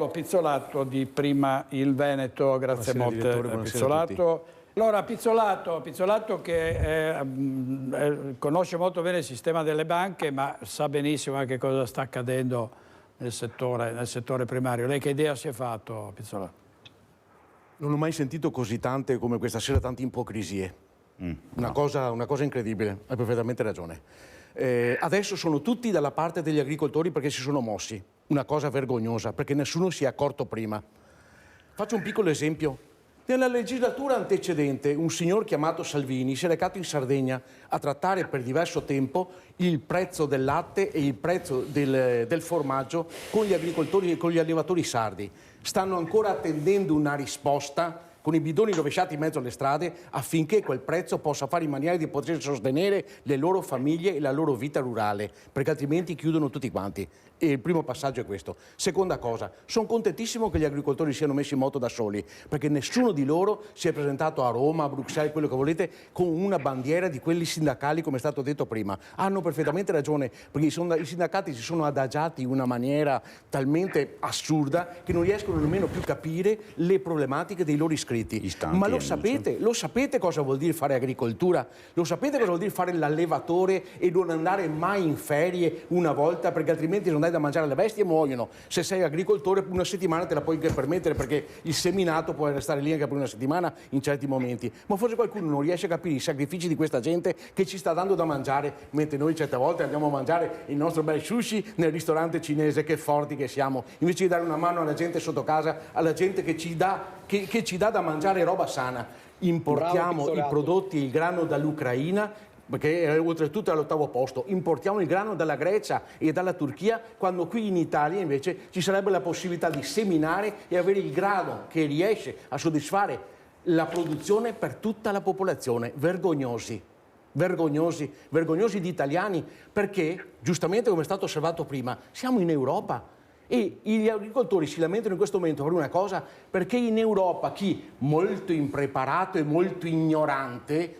Paolo Pizzolato di Prima il Veneto, grazie molte Pizzolato. Allora Pizzolato che conosce molto bene il sistema delle banche, ma sa benissimo anche cosa sta accadendo nel settore primario. Lei che idea si è fatto, Pizzolato? Non ho mai sentito così tante come questa sera, tante ipocrisie. Una cosa incredibile, hai perfettamente ragione. Adesso sono tutti dalla parte degli agricoltori perché si sono mossi. Una cosa vergognosa, perché nessuno si è accorto prima. Faccio un piccolo esempio. Nella legislatura antecedente un signor chiamato Salvini si è recato in Sardegna a trattare per diverso tempo il prezzo del latte e il prezzo del formaggio con gli agricoltori e con gli allevatori sardi. Stanno ancora attendendo una risposta con i bidoni rovesciati in mezzo alle strade affinché quel prezzo possa fare in maniera di poter sostenere le loro famiglie e la loro vita rurale, perché altrimenti chiudono tutti quanti. E il primo passaggio è questo. Seconda cosa, sono contentissimo che gli agricoltori siano messi in moto da soli, perché nessuno di loro si è presentato a Roma, a Bruxelles, quello che volete, con una bandiera di quelli sindacali, come è stato detto prima. Hanno perfettamente ragione, perché i sindacati si sono adagiati in una maniera talmente assurda che non riescono nemmeno più a capire le problematiche dei loro iscritti. Ma lo sapete cosa vuol dire fare agricoltura? Lo sapete cosa vuol dire fare l'allevatore e non andare mai in ferie una volta, perché altrimenti non dai da mangiare alle bestie e muoiono. Se sei agricoltore una settimana te la puoi anche permettere, perché il seminato può restare lì anche per una settimana in certi momenti. Ma forse qualcuno non riesce a capire i sacrifici di questa gente che ci sta dando da mangiare, mentre noi certe volte andiamo a mangiare il nostro bel sushi nel ristorante cinese, che forti che siamo, invece di dare una mano alla gente sotto casa, alla gente che ci dà da mangiare roba sana. Importiamo i prodotti, il grano dall'Ucraina, perché oltretutto è all'8° posto, importiamo il grano dalla Grecia e dalla Turchia, quando qui in Italia invece ci sarebbe la possibilità di seminare e avere il grano che riesce a soddisfare la produzione per tutta la popolazione. Vergognosi di italiani, perché giustamente, come è stato osservato prima, siamo in Europa. E gli agricoltori si lamentano in questo momento per una cosa, perché in Europa chi molto impreparato e molto ignorante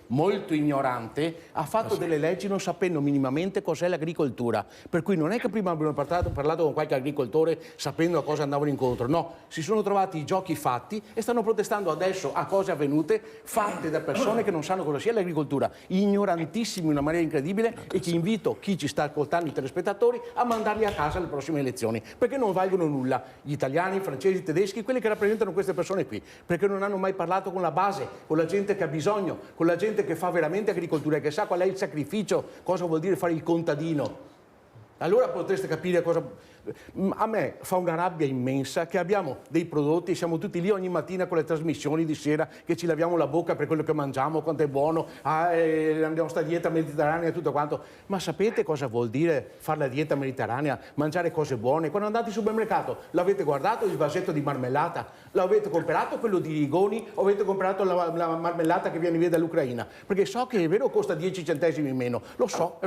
ha fatto delle leggi non sapendo minimamente cos'è l'agricoltura. Per cui non è che prima abbiamo parlato con qualche agricoltore sapendo a cosa andavano incontro, no, si sono trovati i giochi fatti e stanno protestando adesso a cose avvenute fatte da persone che non sanno cosa sia l'agricoltura, ignorantissimi in una maniera incredibile, e che invito chi ci sta ascoltando, i telespettatori, a mandarli a casa alle prossime elezioni, perché non valgono nulla gli italiani, i francesi, i tedeschi, quelli che rappresentano queste persone qui, perché non hanno mai parlato con la base, con la gente che ha bisogno, con la gente che fa veramente agricoltura e che sa qual è il sacrificio, cosa vuol dire fare il contadino. Allora potreste capire cosa... A me fa una rabbia immensa che abbiamo dei prodotti, siamo tutti lì ogni mattina con le trasmissioni di sera che ci laviamo la bocca per quello che mangiamo, quanto è buono, andiamo sta dieta mediterranea e tutto quanto. Ma sapete cosa vuol dire fare la dieta mediterranea, mangiare cose buone? Quando andate al supermercato, l'avete guardato il vasetto di marmellata? L'avete comprato quello di Rigoni o avete comprato la marmellata che viene via dall'Ucraina? Perché so che è vero, costa 10 centesimi in meno, lo so.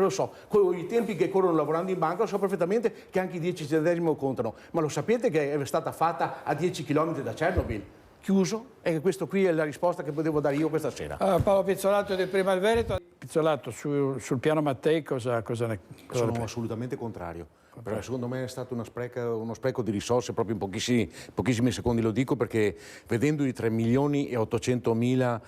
Con i tempi che corrono lavorando in banca lo so perfettamente che anche i 10 centesimi contano, ma lo sapete che è stata fatta a 10 km da Chernobyl? Chiuso? E questa qui è la risposta che potevo dare io questa sera. Paolo Pizzolato di Prima il Veneto. Pizzolato, sul piano Mattei cosa Sono assolutamente contrario. Però secondo me è stato uno spreco di risorse proprio in pochissimi secondi, lo dico perché vedendo i 3.800.000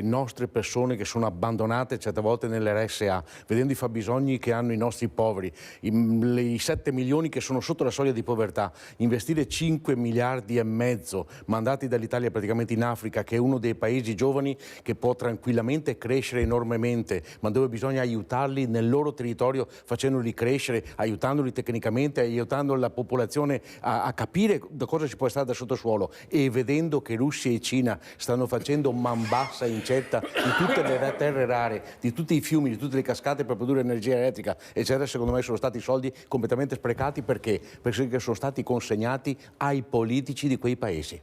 nostre persone che sono abbandonate certe volte nell'RSA, vedendo i fabbisogni che hanno i nostri poveri, i 7 milioni che sono sotto la soglia di povertà, investire 5 miliardi e mezzo mandati dall'Italia praticamente in Africa, che è uno dei paesi giovani che può tranquillamente crescere enormemente, ma dove bisogna aiutarli nel loro territorio facendoli crescere, aiutandoli tecnicamente, aiutando la popolazione a capire da cosa si può stare da sottosuolo, e vedendo che Russia e Cina stanno facendo man bassa incetta di tutte le terre rare, di tutti i fiumi, di tutte le cascate per produrre energia elettrica, eccetera, secondo me sono stati soldi completamente sprecati. Perché? Perché sono stati consegnati ai politici di quei paesi.